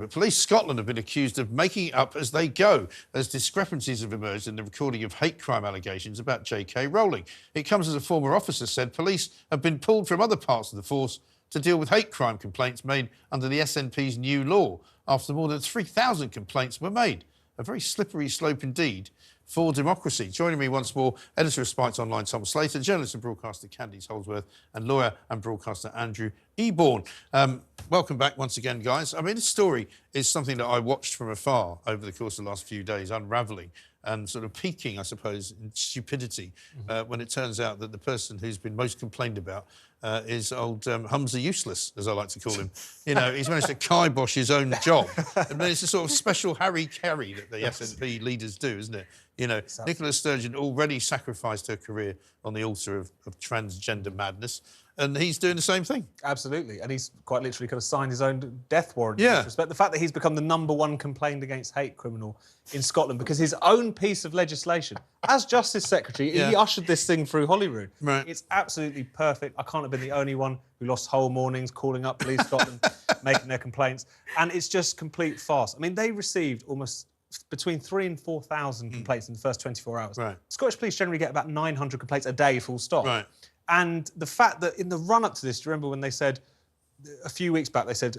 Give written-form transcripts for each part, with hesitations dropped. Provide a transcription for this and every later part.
But Police Scotland have been accused of making it up as they go, as discrepancies have emerged in the recording of hate crime allegations about J.K. Rowling. It comes as a former officer said police have been pulled from other parts of the force to deal with hate crime complaints made under the SNP's new law, after more than 3,000 complaints were made. A very slippery slope indeed for democracy. Joining me once more, editor of Spikes Online, Tom Slater, journalist and broadcaster Candice Holdsworth, and lawyer and broadcaster Andrew Eborn. Welcome back once again, guys. I mean, this story is something that I watched from afar over the course of the last few days, unravelling and sort of peaking, I suppose, in stupidity when it turns out that the person who's been most complained about is old Humza Useless, as I like to call him. You know, he's managed to kibosh his own job. And then it's a sort of special Harry Carey that the SNP leaders do, isn't it? You know, exactly. Nicola Sturgeon already sacrificed her career on the altar of transgender madness, and he's doing the same thing. Absolutely, and he's quite literally kind of signed his own death warrant. Yeah. In this respect. The fact that he's become the #1 complained against hate criminal in Scotland because his own piece of legislation, as Justice Secretary, he ushered this thing through Holyrood. Right. It's absolutely perfect. I can't have been the only one who lost whole mornings calling up Police Scotland, making their complaints, and it's just complete farce. I mean, they received almost between 3,000 and 4,000 complaints in the first 24 hours. Right. Scottish police generally get about 900 complaints a day, full stop. Right. And the fact that in the run-up to this, do you remember when they said, a few weeks back, they said,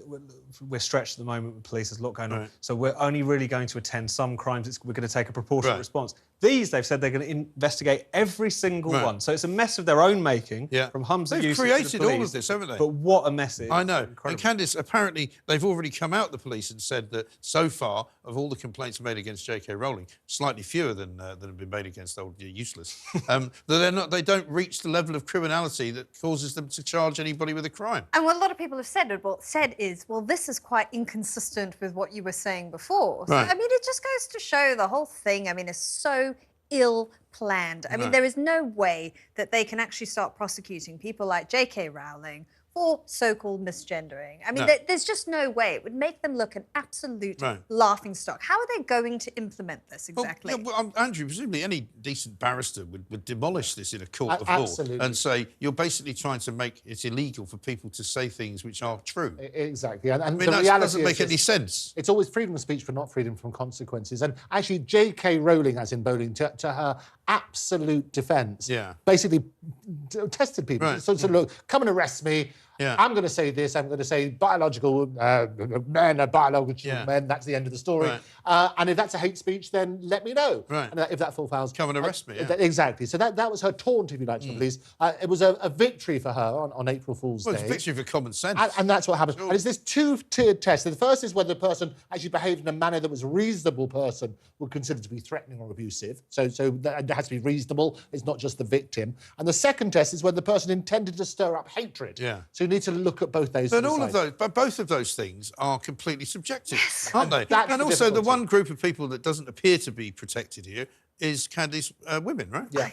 we're stretched at the moment with police, there's a lot going on, so we're only really going to attend some crimes, we're going to take a proportionate response. These, they've said they're going to investigate every single one. So it's a mess of their own making, from Humza They've use created to the police, all of this, haven't they? But what a mess it is. I know. Incredible. And Candice, apparently they've already come out, the police, and said that so far, of all the complaints made against J.K. Rowling, slightly fewer than have been made against old Useless, that they don't reach the level of criminality that causes them to charge anybody with a crime. And what a lot of people have said is, well, this is quite inconsistent with what you were saying before. So, I mean, it just goes to show the whole thing, I mean, is so ill-planned. I mean, there is no way that they can actually start prosecuting people like J.K. Rowling for so-called misgendering. I mean, there's just no way. It would make them look an absolute laughingstock. How are they going to implement this exactly? Well, Andrew, presumably any decent barrister would demolish this in a court of Absolutely. law and say, you're basically trying to make it illegal for people to say things which are true. Exactly. And I mean, the that reality doesn't make any sense. It's always freedom of speech, but not freedom from consequences. And actually, J.K. Rowling, as in bowling, to her absolute defence, basically tested people. So look, come and arrest me. I'm going to say this. I'm going to say biological men are biological men. That's the end of the story. And if that's a hate speech, then let me know. And if that fulfills, come and arrest me. Exactly. So that was her taunt, if you like, to the police. It was a victory for her on April Fool's Day. Well, it's a victory for common sense. And that's what happens. And it's this two-tiered test. The first is whether the person actually behaved in a manner that was a reasonable person would consider to be threatening or abusive. So that has to be reasonable. It's not just the victim. And the second test is whether the person intended to stir up hatred. So you need to look at both those. But both of those things are completely subjective, aren't they? And also, the one group of people that doesn't appear to be protected here is Candice women, right? Yeah.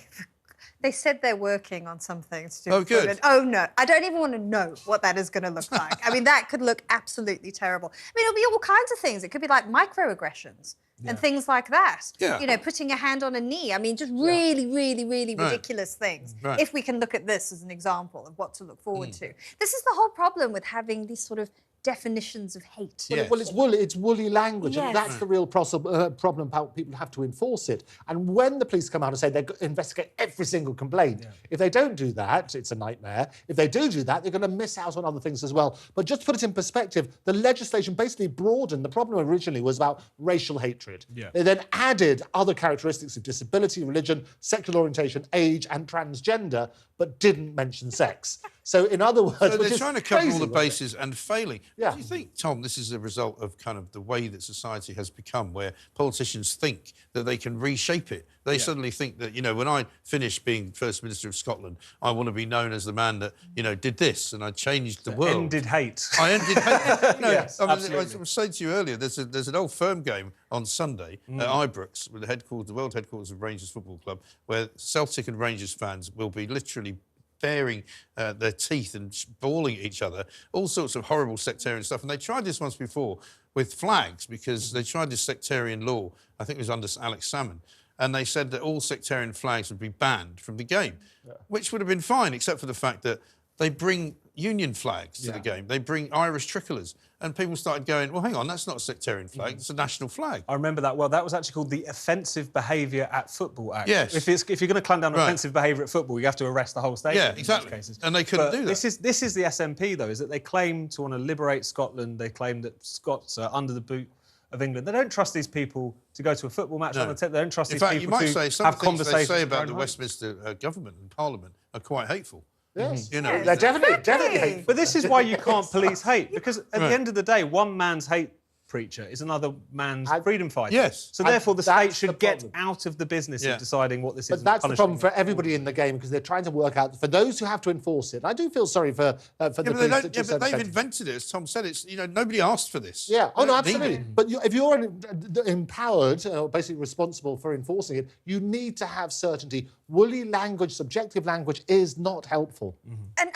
They said they're working on something to do with good. women. Oh, no. I don't even want to know what that is going to look like. I mean, that could look absolutely terrible. I mean, it'll be all kinds of things. It could be like microaggressions and things like that. You know, putting a hand on a knee. I mean, just really, really, really ridiculous things. If we can look at this as an example of what to look forward to. This is the whole problem with having these sort of definitions of hate. Well, it's woolly language, and that's the real problem about people have to enforce it. And when the police come out and say they investigate every single complaint, if they don't do that, it's a nightmare. If they do that, they're going to miss out on other things as well. But just to put it in perspective, the legislation basically broadened. The problem originally was about racial hatred. They then added other characteristics of disability, religion, sexual orientation, age, and transgender, but didn't mention sex. So, in other words, so they're trying to cover all the bases and failing. Do you think, Tom, this is a result of kind of the way that society has become, where politicians think that they can reshape it? They suddenly think that, you know, when I finish being First Minister of Scotland, I want to be known as the man that, you know, did this and I changed the world. Ended hate. I ended hate. No, absolutely. I was saying to you earlier, there's an old firm game on Sunday at Ibrox, with the world headquarters of Rangers Football Club, where Celtic and Rangers fans will be literally baring their teeth and bawling at each other, all sorts of horrible sectarian stuff. And they tried this once before with flags, because they tried this sectarian law, I think it was under Alex Salmond, and they said that all sectarian flags would be banned from the game, which would have been fine, except for the fact that they bring Union flags to the game. They bring Irish tricolours. And people started going, well, hang on, that's not a sectarian flag, it's a national flag. I remember that well. That was actually called the Offensive Behaviour at Football Act. Yes. If you're going to clamp down on offensive behaviour at football, you have to arrest the whole stadium. Yeah, exactly. In most cases. And they couldn't do that. This is the SNP, though, is that they claim to want to liberate Scotland. They claim that Scots are under the boot of England. They don't trust these people to go to a football match on the tip. They don't trust these people to have conversations. In fact, you might say some of the things they say about the Westminster government and Parliament are quite hateful. Yes. You know, they're definitely hateful. But this is why you can't police hate, because at the end of the day, one man's hate preacher is another man's freedom fighter. Yes. So therefore, the state should get out of the business of deciding what this is. But that's the problem for everybody in the game, because they're trying to work out, for those who have to enforce it. I do feel sorry for the police. But they've invented it, as Tom said. It's, nobody asked for this. Yeah. Oh, no, absolutely. But if you're empowered, or basically responsible for enforcing it, you need to have certainty. Woolly language, subjective language is not helpful. And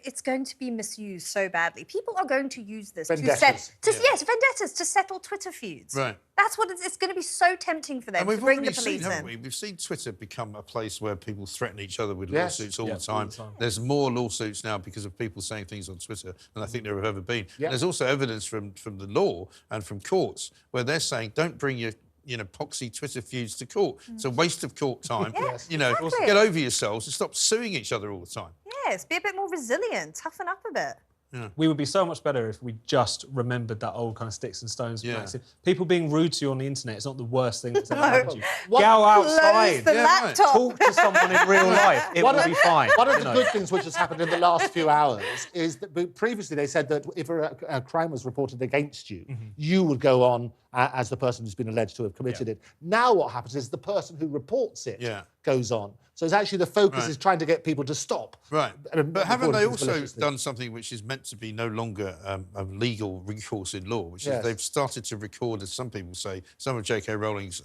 it's going to be misused so badly. People are going to use this vendettas. vendettas, to settle Twitter feuds. Right. That's what it's going to be so tempting for them to bring the police in. We've seen Twitter become a place where people threaten each other with lawsuits all the time. There's more lawsuits now because of people saying things on Twitter than I think there have ever been. Yeah. There's also evidence from the law and from courts where they're saying, don't bring your poxy Twitter feuds to court. It's a waste of court time. Get over yourselves and stop suing each other all the time. Yes, be a bit more resilient, toughen up a bit. Yeah. We would be so much better if we just remembered that old kind of sticks and stones. Yeah. People being rude to you on the internet is not the worst thing that's ever happened to you. Go outside, talk to someone in real life. It will be fine. One of the good things which has happened in the last few hours is that previously they said that if a crime was reported against you, you would go on as the person who's been alleged to have committed it. Now what happens is the person who reports it goes on. So it's actually the focus is trying to get people to stop. Right. But haven't they also done something which is meant to be no longer a legal recourse in law, which is they've started to record, as some people say, some of J.K. Rowling's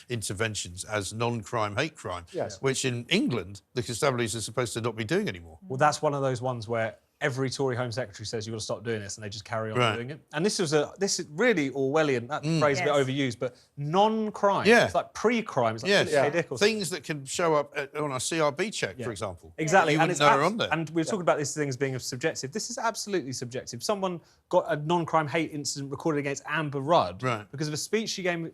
interventions as non-crime hate crime, which in England the constabularies are supposed to not be doing anymore. Well, that's one of those ones where every Tory Home Secretary says you've got to stop doing this, and they just carry on doing it. And this is really Orwellian. That phrase a bit overused, but non-crime. Yeah. It's like pre-crime. It's like things that can show up on a CRB check, for example. Exactly. You wouldn't know are on there. And we're talking about these things being subjective. This is absolutely subjective. Someone got a non-crime hate incident recorded against Amber Rudd because of a speech she gave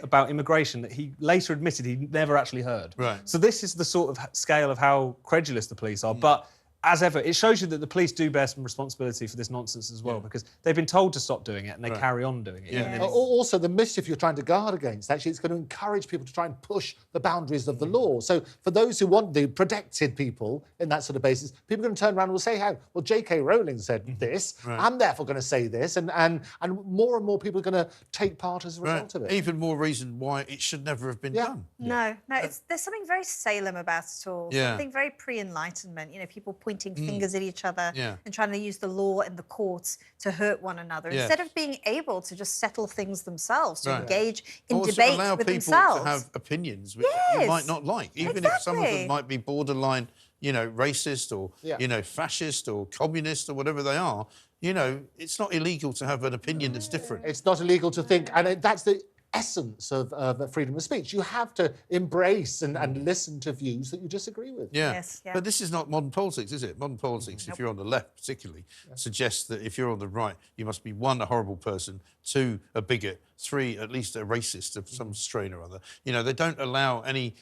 about immigration that he later admitted he never actually heard. Right. So this is the sort of scale of how credulous the police are. But as ever, it shows you that the police do bear some responsibility for this nonsense as well, because they've been told to stop doing it and they carry on doing it. Yeah. Also, the mischief you're trying to guard against, actually, it's going to encourage people to try and push the boundaries of the law. So for those who want the protected people in that sort of basis, people are going to turn around and will say, well, J.K. Rowling said this, I'm therefore going to say this, and more and more people are going to take part as a result of it. Even more reason why it should never have been done. No, there's something very Salem about it all, something very pre-Enlightenment, people pointing fingers at each other and trying to use the law and the courts to hurt one another instead of being able to just settle things themselves, to engage in debate with themselves. Allow people to have opinions which you might not like, even if some of them might be borderline, racist or, fascist or communist or whatever they are. It's not illegal to have an opinion that's different. It's not illegal to think, and that's the essence of freedom of speech. You have to embrace and listen to views that you disagree with. But this is not modern politics, is it? Modern politics, if you're on the left particularly, suggests that if you're on the right, you must be 1, a horrible person, 2, a bigot, 3, at least a racist of some strain or other. They don't allow any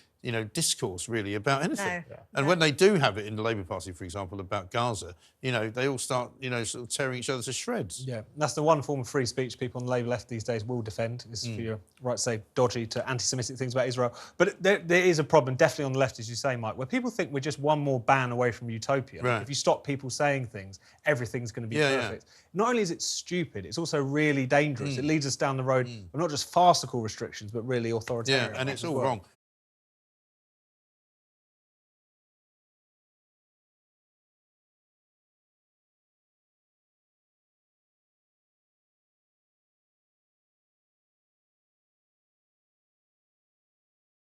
discourse really about anything. And when they do have it in the Labour Party, for example, about Gaza, they all start, sort of tearing each other to shreds. Yeah, that's the one form of free speech people on the Labour left these days will defend, is for your right to say dodgy to anti-Semitic things about Israel. But there is a problem, definitely on the left, as you say, Mike, where people think we're just one more ban away from utopia. If you stop people saying things, everything's going to be perfect. Not only is it stupid, it's also really dangerous. It leads us down the road of not just farcical restrictions, but really authoritarian. Yeah, and it's all wrong.